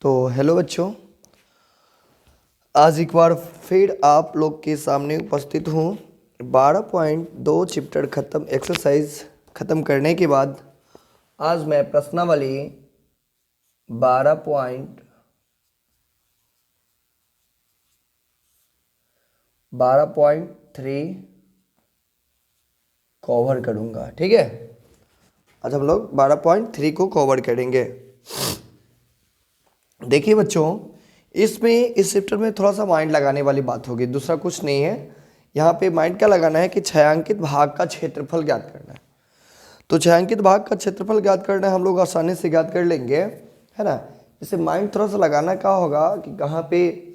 तो हेलो बच्चों, आज एक बार फिर आप लोग के सामने उपस्थित हूँ। 12.2 चैप्टर ख़त्म, एक्सरसाइज ख़त्म करने के बाद आज मैं प्रश्नावली 12.3 कवर करूँगा। ठीक है, आज हम लोग 12.3 को कवर करेंगे। देखिए बच्चों, इसमें इस चैप्टर में थोड़ा सा माइंड लगाने वाली बात होगी, दूसरा कुछ नहीं है। यहाँ पे माइंड क्या लगाना है कि छायांकित भाग का क्षेत्रफल ज्ञात करना है। तो छायांकित भाग का क्षेत्रफल ज्ञात करना है, हम लोग आसानी से ज्ञात कर लेंगे, है ना। इसे माइंड थोड़ा सा लगाना क्या होगा कि कहाँ पे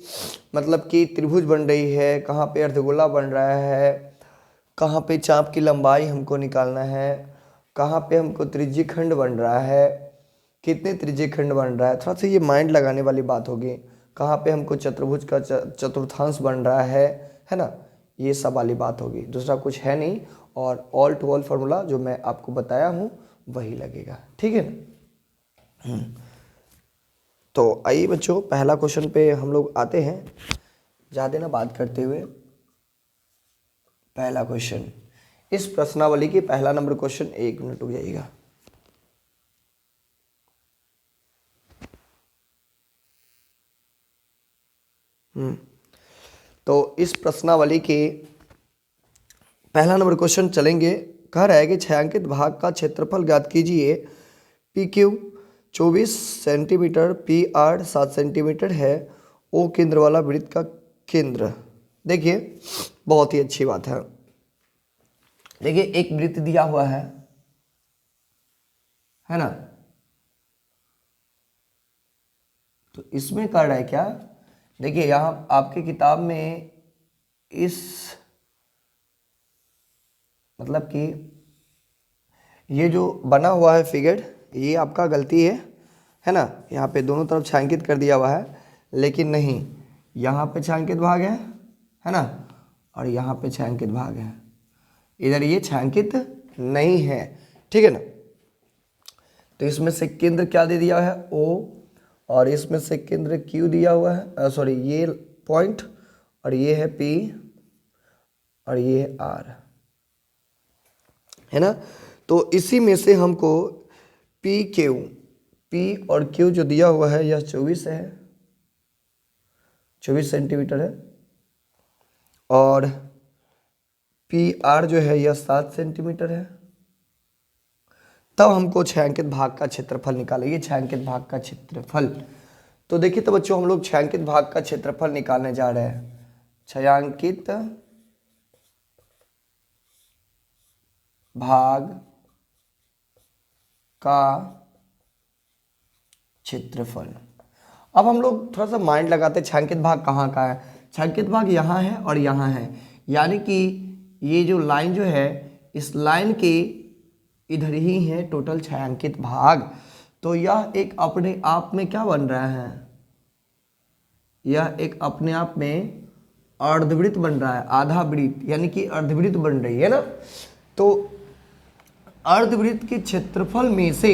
मतलब कि त्रिभुज बन रही है, कहाँ पे अर्धगोला बन रहा है, कहाँ पे चाप की लंबाई हमको निकालना है, कहाँ पे हमको त्रिज्यीखंड बन रहा है, कितने त्रिज्यीखंड बन रहा है, थोड़ा सा ये माइंड लगाने वाली बात होगी। कहाँ पे हमको चतुर्भुज का चतुर्थांश बन रहा है ना, ये सब वाली बात होगी, दूसरा कुछ है नहीं। और ऑल टू ऑल फार्मूला जो मैं आपको बताया हूँ वही लगेगा। ठीक है ना। तो आइए बच्चों, पहला क्वेश्चन पे हम लोग आते हैं, ज़्यादा ना बात करते हुए। पहला क्वेश्चन, इस प्रश्नावली की पहला नंबर क्वेश्चन, 1 मिनट रुक जाइएगा। तो इस प्रश्नावली के पहला नंबर क्वेश्चन चलेंगे। कह रहा है कि छायांकित भाग का क्षेत्रफल ज्ञात कीजिए। P Q 24 centimetre, P R 7 centimetre है, ओ केंद्र वाला वृत्त का केंद्र। देखिए बहुत ही अच्छी बात है। देखिए एक वृत्त दिया हुआ है ना। तो इसमें कर रहा है क्या, देखिए यहाँ आपके किताब में इस मतलब कि ये जो बना हुआ है फिगर, ये आपका गलती है ना। यहाँ पे दोनों तरफ छायांकित कर दिया हुआ है, लेकिन नहीं, यहाँ पे छायांकित भाग है ना, और यहाँ पे छायांकित भाग है, इधर ये छायांकित नहीं है। ठीक है ना। तो इसमें से केंद्र क्या दे दिया है, O, और इसमें से केंद्र Q दिया हुआ है, सॉरी ये पॉइंट, और ये है P, और ये है R, है ना। तो इसी में से हमको P और Q जो दिया हुआ है यह 24 सेंटीमीटर है, और PR जो है यह 7 सेंटीमीटर है। तब हमको छायांकित भाग का क्षेत्रफल निकालेंगे, छायांकित भाग का क्षेत्रफल। तो देखिए तो बच्चों, हम लोग छायांकित भाग का क्षेत्रफल निकालने जा रहे हैं। छायांकित भाग का क्षेत्रफल। अब हम लोग थोड़ा सा माइंड लगाते हैं, छायांकित भाग कहाँ का है। छायांकित भाग यहाँ है और यहाँ है, यानी कि ये जो लाइन जो है, इस लाइन के इधर ही है टोटल छायांकित भाग। तो यह एक अपने आप में क्या बन रहा है, यह एक अपने आप में अर्धवृत्त बन रहा है, आधा वृत्त, यानी कि अर्धवृत्त बन रही है ना। तो अर्धवृत्त के क्षेत्रफल में से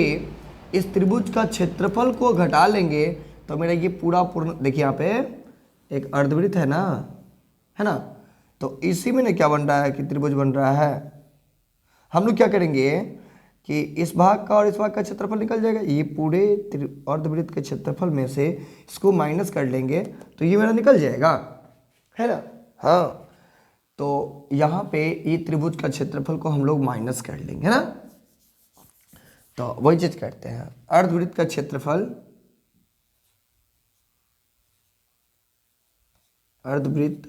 इस त्रिभुज का क्षेत्रफल को घटा लेंगे तो मेरा ये पूर्ण, देखिए यहाँ पे एक अर्धवृत्त है ना। तो इसी में ना क्या बन रहा है कि त्रिभुज बन रहा है। हम लोग क्या करेंगे कि इस भाग का और इस भाग का क्षेत्रफल निकल जाएगा, ये पूरे अर्धवृत्त के क्षेत्रफल में से इसको माइनस कर लेंगे तो ये मेरा निकल जाएगा, है ना। हाँ, तो यहाँ पे ये त्रिभुज का क्षेत्रफल को हम लोग माइनस कर लेंगे, है ना। तो वही चीज करते हैं, अर्धवृत्त का क्षेत्रफल, अर्धवृत्त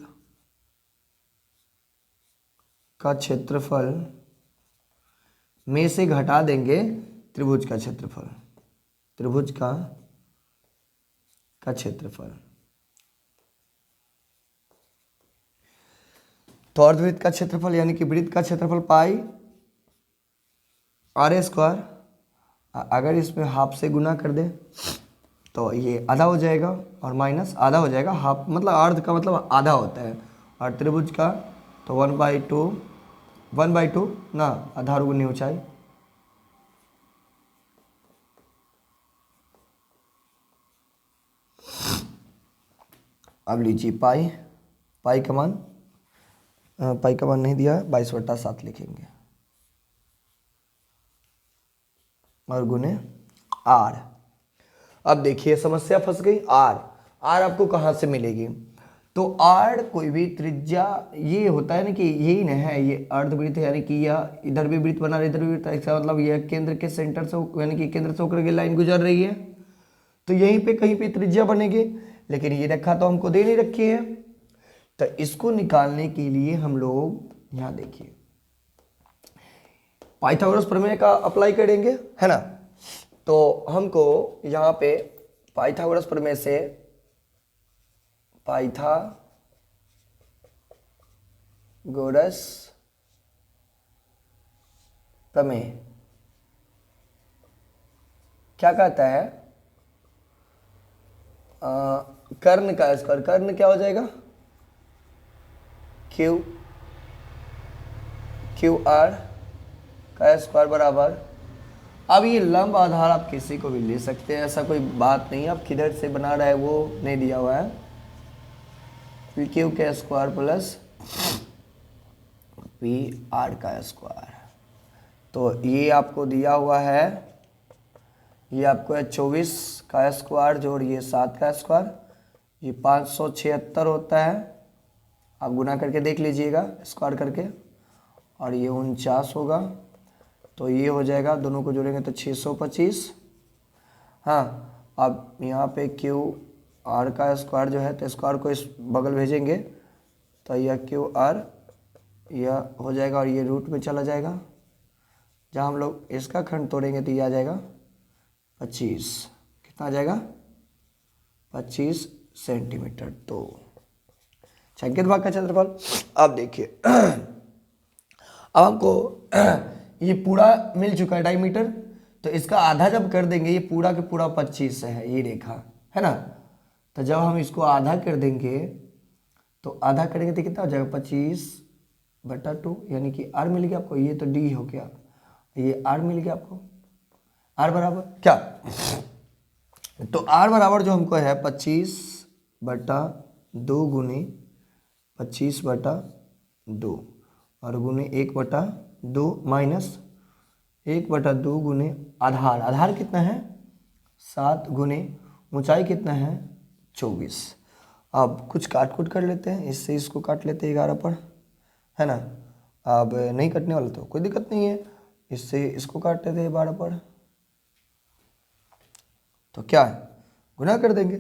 का क्षेत्रफल में से घटा देंगे त्रिभुज का क्षेत्रफल, त्रिभुज का क्षेत्रफल। तो अर्धवृत्त का क्षेत्रफल यानी कि वृत्त का क्षेत्रफल पाई r², अगर इसमें हाफ से गुना कर दे तो ये आधा हो जाएगा, और माइनस आधा हो जाएगा, हाफ मतलब अर्ध का मतलब आधा होता है, और त्रिभुज का तो 1/2 ना, आधारगुनी ऊंचाई, अब लीजिए पाई, पाई का मान नहीं दिया है, 22/7 लिखेंगे और गुने आर। अब देखिए समस्या फंस गई। आर आपको कहाँ से मिलेगी? तो आर कोई भी त्रिज्या, ये होता है ना कि यही न है, ये अर्धवृत्त यानी कि यह इधर भी वृत्त बना रहा है, इधर भी वृत्त, इसका मतलब यह केंद्र के सेंटर से यानी कि केंद्र से होकर के लाइन गुजर रही है, तो यहीं पे कहीं पे त्रिज्या बनेगी। लेकिन ये रेखा तो हमको दे नहीं रखी है, तो इसको निकालने के लिए हम लोग यहाँ देखिए पाइथागोरस प्रमेय का अप्लाई करेंगे, है ना। तो हमको यहाँ पे पाइथागोरस प्रमेय से पाइथागोरस प्रमेय क्या कहता है? कर्ण का स्क्वायर, कर्ण क्या हो जाएगा? क्यू आर का स्क्वायर बराबर, अब ये लंब आधार आप किसी को भी ले सकते हैं, ऐसा कोई बात नहीं है, आप किधर से बना रहा है वो नहीं दिया हुआ है। पी क्यू का स्क्वायर प्लस पी आर का स्क्वायर, तो ये आपको दिया हुआ है, ये आपको है 24 का स्क्वायर जोड़ ये 7 का स्क्वायर, ये 576 होता है, आप गुना करके देख लीजिएगा स्क्वायर करके, और ये 49 होगा, तो ये हो जाएगा, दोनों को जोड़ेंगे तो 625। हाँ, अब यहाँ पे क्यू आर का स्क्वायर जो है, तो स्क्वायर को इस बगल भेजेंगे तो यह क्यू आर यह हो जाएगा, और ये रूट में चला जाएगा, जहाँ हम लोग इसका खंड तोड़ेंगे तो ये आ जाएगा 25, कितना आ जाएगा? 25 सेंटीमीटर। तो छायांकित भाग का क्षेत्रफल, अब देखिए अब हमको ये पूरा मिल चुका है 2.5 मीटर, तो इसका आधा जब कर देंगे, ये पूरा के पूरा 25 है ये रेखा, है ना। तो जब हम इसको आधा कर देंगे, तो आधा करेंगे तो कितना हो जाएगा? 25/2, यानी कि आर मिल गया आपको, ये तो डी हो गया, ये आर मिल गया आपको, आर बराबर क्या? तो आर बराबर जो हमको है 25/2 गुने 25/2 और गुने 1/2 माइनस 1/2 गुने आधार, आधार कितना है? 7 गुने ऊंचाई कितना है? 24। अब कुछ काट कूट कर लेते हैं, इससे इसको काट लेते हैं 11 पर, है ना। अब नहीं कटने वाला तो कोई दिक्कत नहीं है, इससे इसको काट लेते हैं 12 पर, तो क्या है? गुना कर देंगे।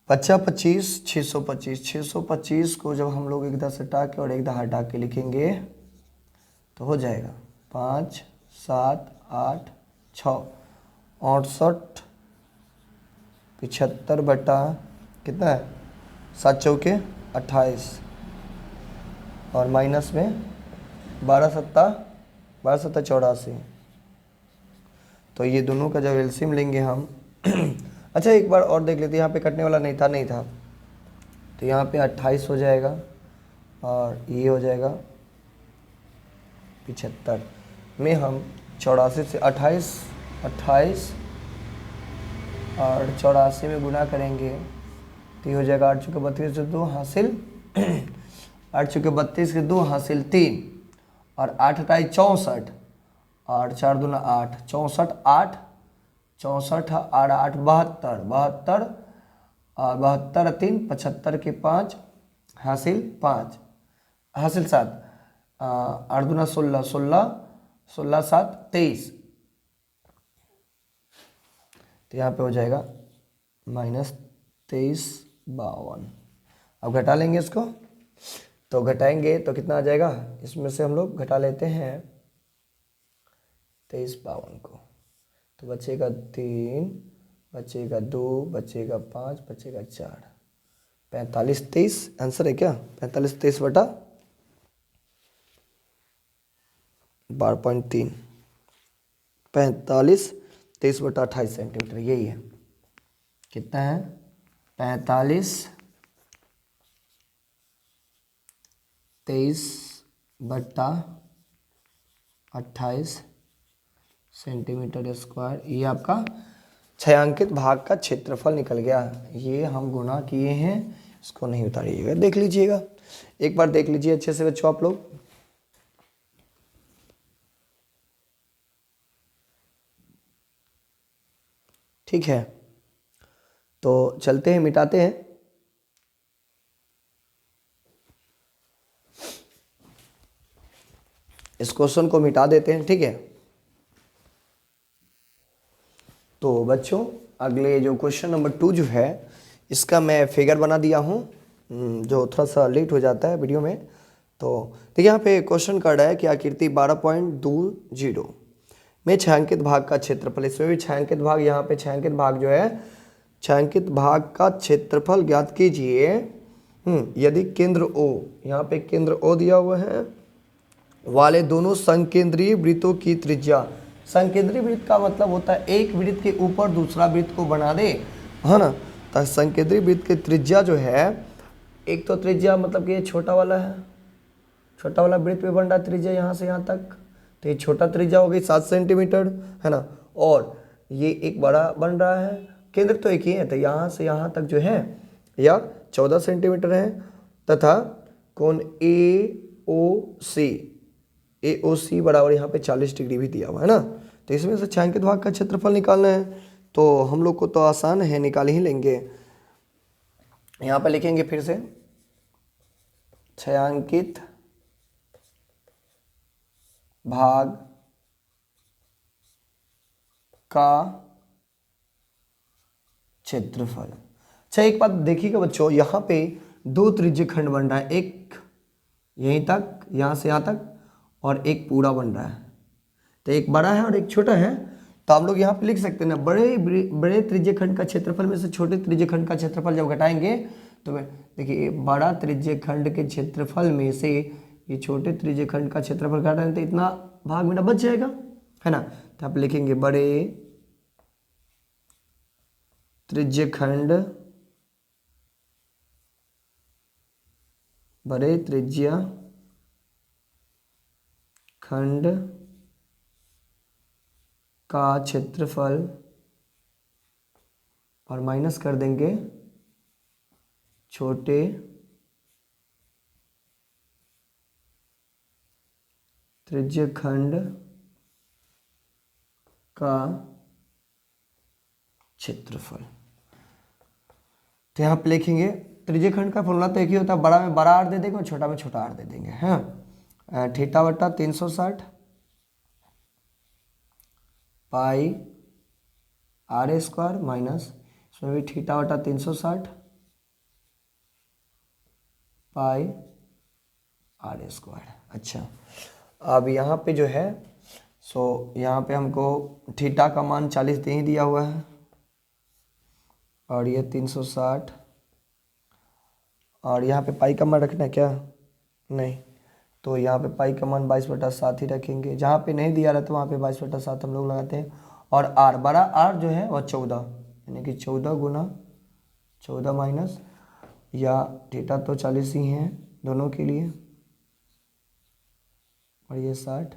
25 625, 625 को जब हम लोग एक दस हटा के और एक दहा हटा के लिखेंगे तो हो जाएगा 5 7 8 6 68 75 बटा कितना है? 7 चौके 28 और माइनस में 12 सत्ता 84। तो ये दोनों का जब एलसीएम लेंगे हम अच्छा एक बार और देख लेते हैं, यहाँ पे कटने वाला नहीं था, तो यहाँ पे 28 हो जाएगा और ये हो जाएगा 75 में हम 84 से 28 और 84 में गुना करेंगे तो ये हो जाएगा 8 चौके 32 से 2 हासिल 8 चौके 32 के 2 हासिल 3 और 8 28 64 और 4 दूना 8 64 8 64 और 8 72 और 72 3 75 के 5 हासिल 5 हासिल 7 8 दूना 16 16 16 7 23, तो यहाँ पे हो जाएगा -23/52। अब घटा लेंगे इसको, तो घटाएंगे तो कितना आ जाएगा? इसमें से हम लोग घटा लेते हैं 23/52 को, तो बचेगा 3, बचेगा 2, बचेगा 5, बचेगा 4, 45 23 आंसर है क्या? 45 23 बटा 12.3, 45 23 बटा 28 सेंटीमीटर, यही है। कितना है? 45 23 बटा 28 सेंटीमीटर स्क्वायर, ये आपका छायांकित भाग का क्षेत्रफल निकल गया। ये हम गुणा किए हैं, इसको नहीं उतारिएगा, देख लीजिएगा, एक बार देख लीजिए अच्छे से बच्चों आप लोग। ठीक है, तो चलते हैं, मिटाते हैं। इस क्वेश्चन को मिटा देते हैं। ठीक है, तो बच्चों अगले जो क्वेश्चन नंबर 2 जो है, इसका मैं फिगर बना दिया हूँ, जो थोड़ा सा लेट हो जाता है वीडियो में। तो देखिए यहाँ पे क्वेश्चन कर रहा है कि आकृति 12.20 में छायांकित भाग का क्षेत्रफल, इसमें भी छायांकित भाग, यहाँ पे छायांकित भाग जो है, छायांकित भाग का क्षेत्रफल ज्ञात कीजिए। यदि केंद्र O, यहाँ पे केंद्र O दिया हुआ है, वाले दोनों संकेंद्रीय वृत्तों की त्रिज्या। संकेंद्रीय वृत्त का मतलब होता है एक वृत्त के ऊपर दूसरा वृत्त को बना दे, है ना। तो संकेंद्रीय वृत्त की त्रिज्या जो है, एक तो त्रिज्या मतलब कि ये छोटा वाला है, छोटा वाला वृत्त पे बन रहा है त्रिज्या यहाँ से यहाँ तक, तो ये छोटा त्रिज्या हो गई 7 सेंटीमीटर, है ना। और ये एक बड़ा बन रहा है, केंद्र तो एक ही है, तो यहाँ से यहाँ तक जो है या 14 सेंटीमीटर है, तथा कोण AOC बराबर यहाँ पे 40 डिग्री भी दिया हुआ है ना। तो इसमें से छायांकित भाग का क्षेत्रफल निकालना है, तो हम लोग को तो आसान है, निकाल ही लेंगे। यहाँ पे लिखेंगे फिर से, छायांकित भाग का क्षेत्रफल। अच्छा एक बात देखिएगा बच्चों, यहाँ पे 2 त्रिज्य खंड बन रहा है, एक यहीं तक, यहाँ से यहाँ तक, और एक पूरा बन रहा है। तो एक बड़ा है और एक छोटा है, तो आप लोग यहाँ पे लिख सकते हैं ना, बड़े त्रिज्य खंड का क्षेत्रफल में से छोटे त्रिज्य खंड का क्षेत्रफल जब घटाएंगे तो देखिए बड़ा त्रिज्य खंड के क्षेत्रफल में से ये छोटे त्रिज्य खंड का क्षेत्रफल घटाएंगे तो इतना भाग मेरा बच जाएगा, है ना। तो आप लिखेंगे बड़े त्रिज्य खंड का क्षेत्रफल, और माइनस कर देंगे छोटे त्रिज्य खंड का क्षेत्रफल। तो यहाँ पे लिखेंगे त्रिज्य खंड का फॉर्मूला तो एक ही होता है, बड़ा में बड़ा आर दे देंगे और छोटा में छोटा आर दे देंगे, हाँ। थीटा बटा 360 पाई आर स्क्वायर माइनस, इसमें भी थीटा बटा 360 पाई आर स्क्वायर। अच्छा अब यहाँ पे जो है, सो यहाँ पे हमको थीटा का मान 40 दे ही दिया हुआ है, और ये 360, और यहाँ पे पाई का मान रखना है क्या, नहीं, तो यहाँ पे पाई का मान 22/7 ही रखेंगे। जहाँ पे नहीं दिया रहता वहाँ पे 22/7 हम लोग लगाते हैं। और आर, बड़ा आर जो है वह 14, यानी कि 14 गुना 14 माइनस, या थीटा तो 40 ही है दोनों के लिए, और ये 60,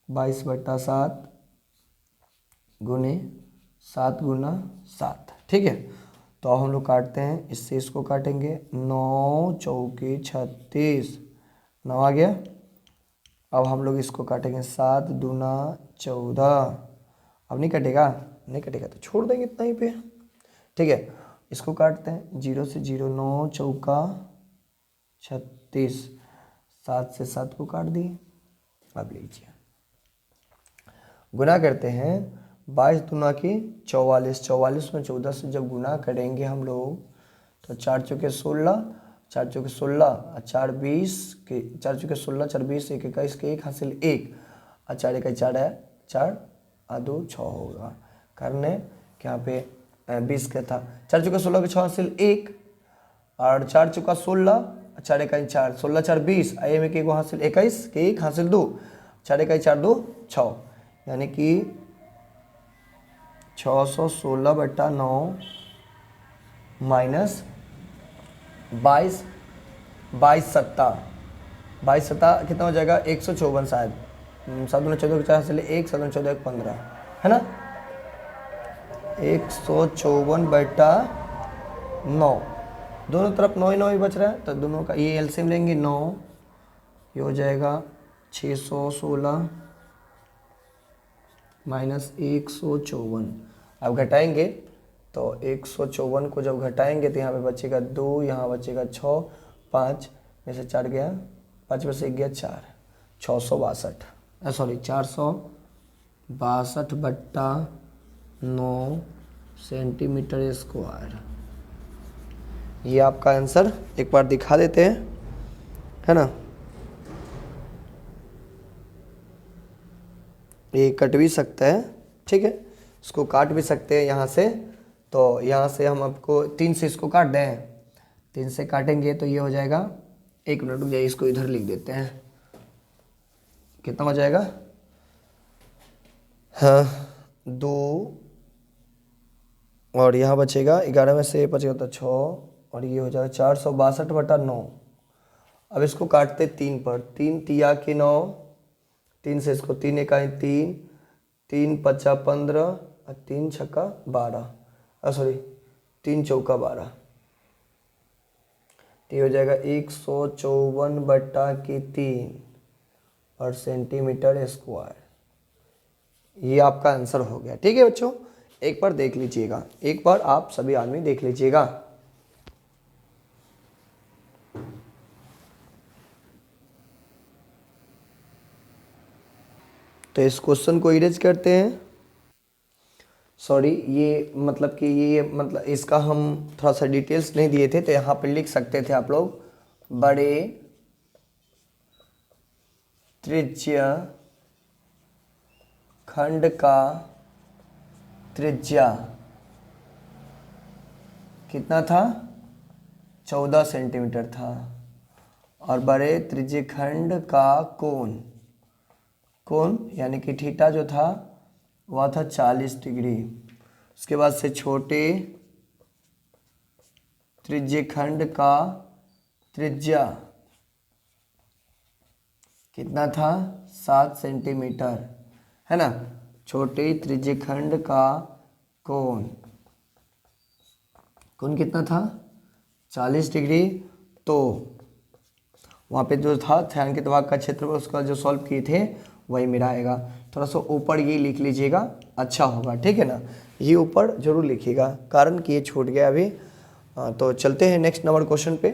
22/7 गुने 7 गुना 7। ठीक है, तो अब हम लोग काटते हैं, इससे इसको काटेंगे, 9 चौके 36, 9 आ गया। अब हम लोग इसको काटेंगे 7 दूना 14, अब नहीं कटेगा, नहीं कटेगा तो छोड़ देंगे इतना ही पे। ठीक है, इसको काटते हैं, 0 से 0, 9 चौका 36, 7 से 7 को काट दिए। अब लीजिए गुना करते हैं, 22 दूना की 44, 44 में 14 से जब गुना करेंगे हम लोग तो 4 चौके 16, 4 चौके 16, 4 20 के 4 चौके 16, 4 20, 1 21 के 1 हासिल 1, और 4 1 4 है, 4 और 2 6 होगा, करने कि यहाँ पे 20 का था, 4 चौके 16 के 6 हासिल 1, और 4 चौका 16, 4 1 4, 16 4 20, आई में के हासिल 21 के 1 हासिल 2, 4 1 4 2 6, यानी कि 616/9 माइनस 22, 22 सत्ता कितना हो जाएगा, 154 शायद, 7 दूना 14 के 4 हासिल 1, 7 दूना 14 15, है ना। 154/9, दोनों तरफ 9 ही 9 ही बच रहा है, तो दोनों का ये एलसीएम लेंगे 9, ये हो जाएगा 616 माइनस 154। अब घटाएंगे तो 154 को जब घटाएंगे तो यहाँ पे बचेगा 2, यहाँ बचेगा 6, 5 में से 4 गया, 5 में से 1 गया 4, 662 सॉरी 462/9 सेंटीमीटर स्क्वायर। ये आपका आंसर एक बार दिखा देते हैं, है ना। ये कट भी सकता है, ठीक है, इसको काट भी सकते हैं यहाँ से। तो यहाँ से हम आपको 3 से इसको काट दें, 3 से काटेंगे तो ये हो जाएगा, 1 मिनट रुक जाइए, इसको इधर लिख देते हैं, कितना हो जाएगा, हाँ 2 और यहाँ बचेगा 11 में से बचेगा तो 6 और ये हो जाएगा 462/9। अब इसको काटते 3 पर, 3 तिया के 9, 3 से इसको 3 इकाई 3, 3 पचा 15 और 3 छक्का 12, सॉरी 3 चौका 12, तो ये हो जाएगा 154/3 और सेंटीमीटर स्क्वायर। ये आपका आंसर हो गया, ठीक है बच्चों। एक बार देख लीजिएगा, एक बार आप सभी आदमी देख लीजिएगा। तो इस क्वेश्चन को इरेज करते हैं, सॉरी ये मतलब कि ये मतलब इसका हम थोड़ा सा डिटेल्स नहीं दिए थे, तो यहाँ पे लिख सकते थे आप लोग, बड़े त्रिज्या खंड का त्रिज्या कितना था, 14 सेंटीमीटर था, और बड़े त्रिज्य खंड का कोण यानी कि थीटा जो था वह था 40 डिग्री। उसके बाद से छोटे त्रिज्य खंड का त्रिज्या कितना था, 7 सेंटीमीटर, है ना। छोटे त्रिज्य खंड का कोण कितना था, 40 डिग्री। तो वहाँ पे जो था छायांकित भाग का क्षेत्रफल, उसका जो सॉल्व किए थे वही मेरा आएगा। थोड़ा सा ऊपर ये लिख लीजिएगा, अच्छा होगा, ठीक है ना। ये ऊपर जरूर लिखिएगा, कारण कि ये छूट गया अभी। तो चलते हैं नेक्स्ट नंबर क्वेश्चन पे।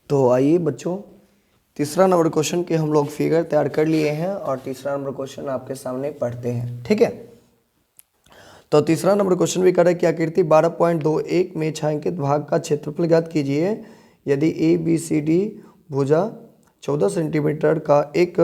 तो आइए बच्चों, तीसरा नंबर क्वेश्चन के हम लोग फिगर तैयार कर लिए हैं और तीसरा नंबर क्वेश्चन आपके सामने पढ़ते हैं, ठीक है। तो तीसरा नंबर क्वेश्चन भी कर क्या आकृति 12.21 में छायांकित भाग का क्षेत्रफल ज्ञात कीजिए। यदि ABCD भुजा 14 सेंटीमीटर का एक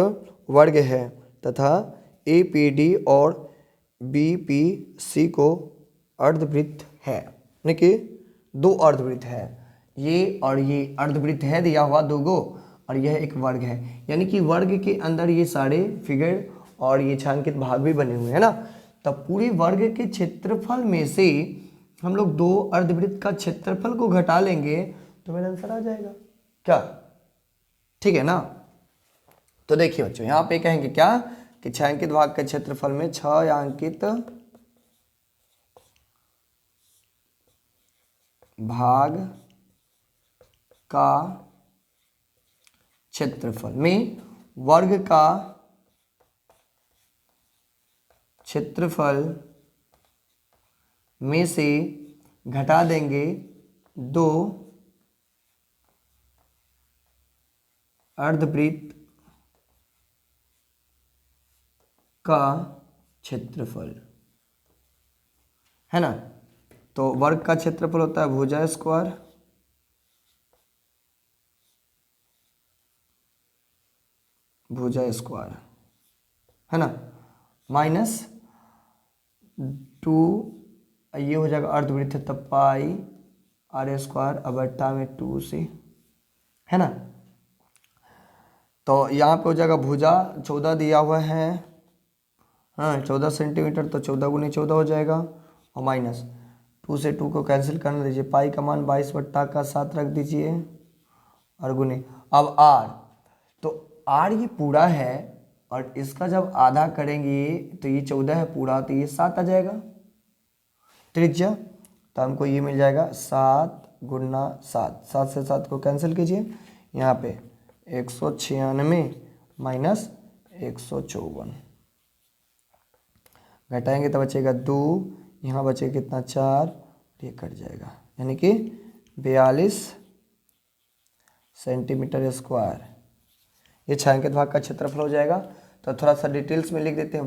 वर्ग है तथा APD और BPC को अर्धवृत्त है, यानी कि 2 अर्धवृत्त है, ये और ये अर्धवृत्त है दिया हुआ 2 गो, और यह एक वर्ग है, यानी कि वर्ग के अंदर ये सारे फिगर और ये छायांकित भाग भी बने हुए हैं ना। तब पूरे वर्ग के क्षेत्रफल में से हम लोग 2 अर्धवृत्त का क्षेत्रफल को घटा लेंगे तो मेरा आंसर आ जाएगा क्या, ठीक है ना। तो देखिए बच्चों, यहाँ पे कहेंगे क्या कि छायांकित भाग के क्षेत्रफल में छायांकित भाग का क्षेत्रफल में वर्ग का क्षेत्रफल में से घटा देंगे 2 अर्धवृत्त का क्षेत्रफल, है ना। तो वर्ग का क्षेत्रफल होता है भुजा स्क्वायर, है ना, माइनस 2, ये हो जाएगा अर्धवृत्त है तब पाई R स्क्वायर अब बट्टा में 2 से, है ना। तो यहाँ पे हो जाएगा भुजा 14 दिया हुआ है, हाँ 14 सेंटीमीटर, तो 14 गुनी 14 हो जाएगा, और माइनस 2 से 2 को कैंसिल करना दीजिए, पाई का मान 22/7 रख दीजिए और गुने। अब R, तो R ये पूरा है और इसका जब आधा करेंगे तो ये 14 है पूरा, तो ये 7 आ जाएगा त्रिज्या। तो हमको ये मिल जाएगा 7 गुना 7, 7 से 7 को कैंसिल कीजिए, यहाँ पे 196 माइनस 154 घटाएंगे तो बचेगा 2, यहाँ बचेगा कितना 4, ये कट जाएगा, यानी कि 42 सेंटीमीटर स्क्वायर ये छायांकित भाग का क्षेत्रफल हो जाएगा। तो थोड़ा सा डिटेल्स में लिख देते हैं।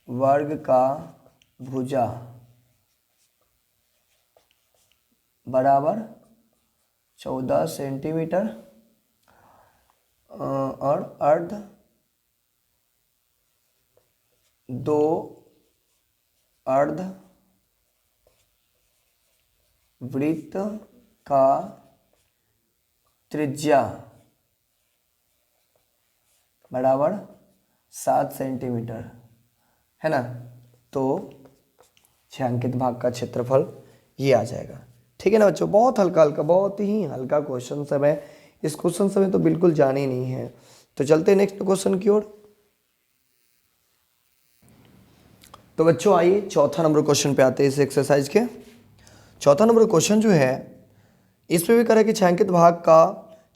वर्ग का भुजा बराबर 14 सेंटीमीटर और अर्ध 2 अर्ध वृत्त का त्रिज्या बराबर 7 सेंटीमीटर है ना। तो छायांकित भाग का क्षेत्रफल ये आ जाएगा। ठीक है ना बच्चों, बहुत हल्का हल्का, बहुत ही हल्का क्वेश्चन सब है। इस क्वेश्चन समय तो बिल्कुल जाने ही नहीं है। तो चलते हैं नेक्स्ट क्वेश्चन की ओर। तो बच्चों आइए चौथा नंबर क्वेश्चन पे आते हैं इस एक्सरसाइज के। चौथा नंबर क्वेश्चन जो है इसमें भी करें कि छायांकित भाग का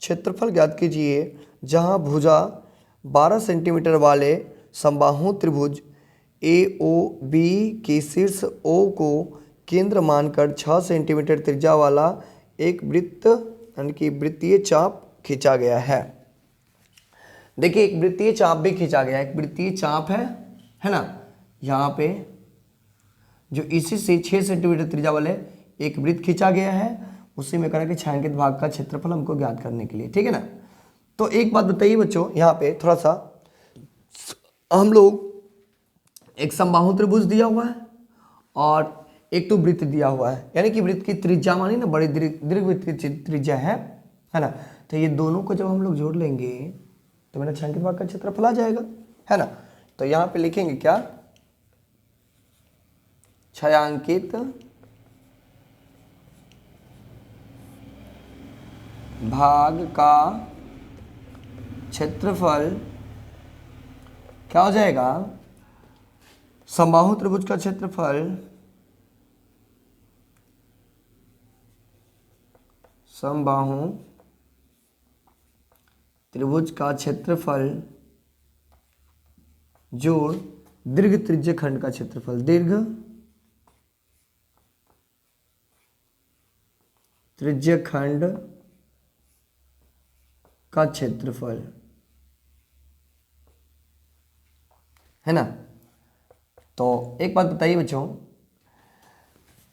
क्षेत्रफल ज्ञात कीजिए जहां भुजा 12 सेंटीमीटर वाले समबाहु त्रिभुज AOB के शीर्ष O को केंद्र मानकर 6 सेंटीमीटर त्रिज्या वाला एक वृत्त यानी कि वृत्तीय चाप खींचा गया है। देखिए एक वृत्तीय चाप भी खींचा गया है, एक वृत्तीय चाप है ना। यहाँ पे जो इसी से 6 सेंटीमीटर त्रिज्या वाले एक वृत्त खींचा गया है, उसी में करें कि छायांकित भाग का क्षेत्रफल हमको ज्ञात करने के लिए। ठीक है ना। तो एक बात बताइए बच्चों, यहाँ पे थोड़ा सा हम लोग एक समबाहु त्रिभुज दिया हुआ है और एक तो वृत्त दिया हुआ है, यानी कि वृत्त की त्रिज्या मानी ना बड़ी दीर्घवृत्त की त्रिज्या है ना। तो ये दोनों को जब हम लोग जोड़ लेंगे तो मेरा छायांकित भाग का क्षेत्रफल आ जाएगा, है ना। तो यहाँ पे लिखेंगे क्या, छायांकित भाग का क्षेत्रफल क्या हो जाएगा, समबाहु त्रिभुज का क्षेत्रफल समबाहु त्रिभुज का क्षेत्रफल जोड़ दीर्घ त्रिज्य खंड का क्षेत्रफल, दीर्घ त्रिज्य खंड का क्षेत्रफल, है ना। तो एक बात बताइए बच्चों,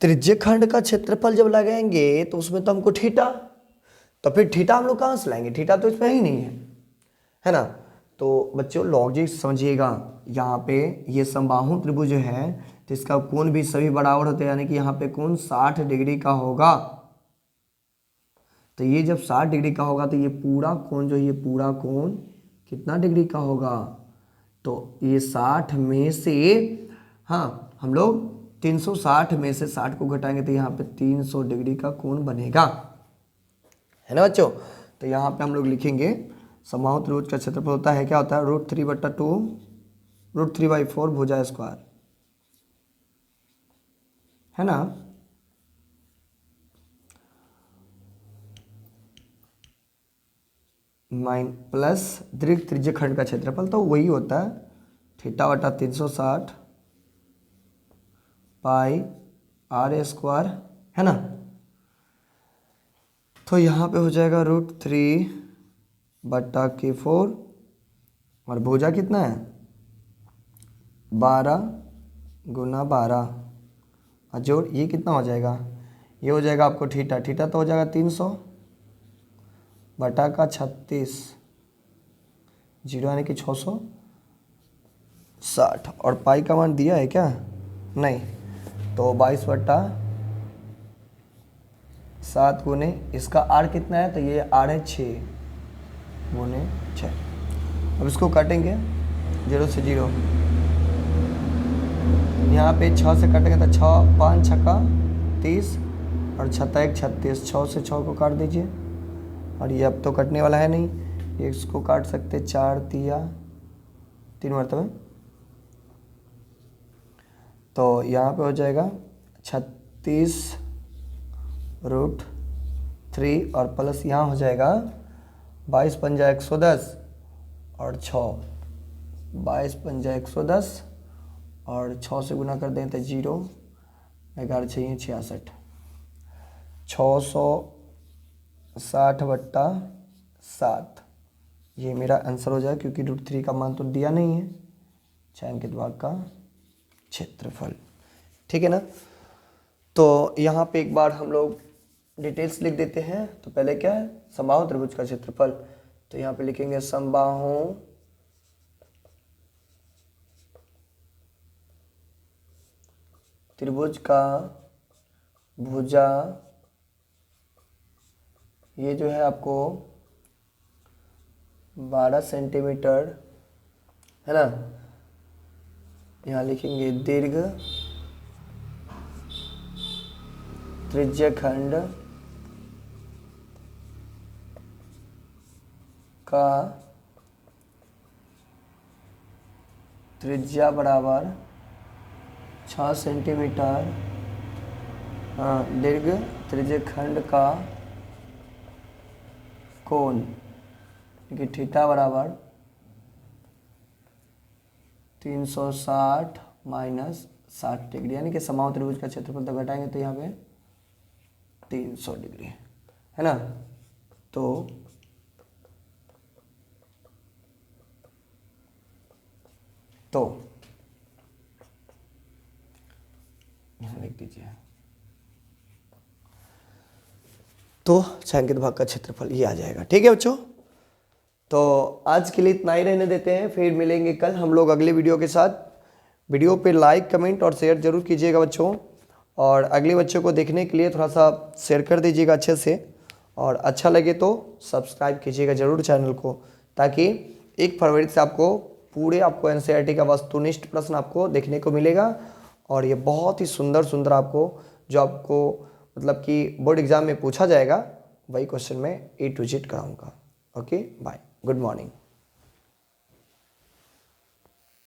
त्रिज्य खंड का क्षेत्रफल जब लगाएंगे तो उसमें तो हमको थीटा, तो फिर थीटा हम लोग कहाँ से लाएंगे, थीटा तो इसमें ही नहीं है ना। तो बच्चों लॉजिक समझिएगा, यहाँ पे ये समबाहु त्रिभुज है तो इसका कोण भी सभी बराबर होते हैं, यानी कि यहाँ पे कोण 60 डिग्री का होगा। तो ये जब 60 डिग्री का होगा तो ये पूरा कोण जो ये पूरा कोण कितना डिग्री का होगा, तो ये 60 में से हाँ हम लोग 360 में से 60 को घटाएंगे तो यहाँ पे 300 डिग्री का कोण बनेगा, है ना बच्चों। तो यहाँ पे हम लोग लिखेंगे समबाहु त्रिभुज का क्षेत्रफल होता है क्या होता है, √3/2 √3/4 भुजा स्क्वायर, है ना। प्लस दीर्घ त्रिज्य खंड का क्षेत्रफल, तो वही होता है θ/360 पाई r², है ना। तो यहाँ पे हो जाएगा √3/4 और भुजा कितना है 12 गुना 12 और जोड़ ये कितना हो जाएगा, ये हो जाएगा आपको थीटा तो हो जाएगा 300/36 जीरो यानी कि 660 और पाई का मान दिया है क्या, नहीं, तो 22/7 गुने इसका आर कितना है, तो ये आर है 6 गुने 6। अब इसको काटेंगे 0 से 0, यहाँ पे 6 से काटेंगे तो 6 5 छक्का 30 और 6 1 36, 6 से 6 को काट दीजिए और ये अब तो कटने वाला है नहीं, ये इसको काट सकते 4 तिया 3 मरतबे, तो यहाँ पे हो जाएगा 36√3 और प्लस यहाँ हो जाएगा 22 पंजा 110 और 6, 22 पंजा 110 और 6 से गुना कर दें तो 0, 11 6 66, 660/7 ये मेरा आंसर हो जाए, क्योंकि √3 का मान तो दिया नहीं है। छायांकित भाग का क्षेत्रफल, ठीक है ना। तो यहाँ पे एक बार हम लोग डिटेल्स लिख देते हैं। तो पहले क्या है, समबाहु त्रिभुज का क्षेत्रफल, तो यहाँ पे लिखेंगे समबाहु त्रिभुज का भुजा, ये जो है आपको 12 सेंटीमीटर है ना। यहाँ लिखेंगे दीर्घ त्रिज्यखंड का त्रिज्या बराबर 6 सेंटीमीटर, हाँ, दीर्घ त्रिज्यखंड का कोण कि थीटा बराबर 360 माइनस 60 डिग्री, यानी कि समबाहु त्रिभुज का क्षेत्रफल तो घटाएंगे तो यहाँ पे 300 डिग्री है ना। तो यहाँ लिख दीजिए। तो छायांकित भाग का क्षेत्रफल ये आ जाएगा, ठीक है बच्चों। तो आज के लिए इतना ही रहने देते हैं, फिर मिलेंगे कल हम लोग अगले वीडियो के साथ। वीडियो पे लाइक कमेंट और शेयर जरूर कीजिएगा बच्चों, और अगले बच्चों को देखने के लिए थोड़ा सा शेयर कर दीजिएगा अच्छे से, और अच्छा लगे तो सब्सक्राइब कीजिएगा जरूर चैनल को, ताकि 1 फरवरी से आपको एनसीईआरटी का वस्तुनिष्ठ प्रश्न आपको देखने को मिलेगा, और ये बहुत ही सुंदर आपको जो आपको मतलब कि बोर्ड एग्जाम में पूछा जाएगा वही क्वेश्चन में A to Z कराऊंगा। Okay bye, good morning.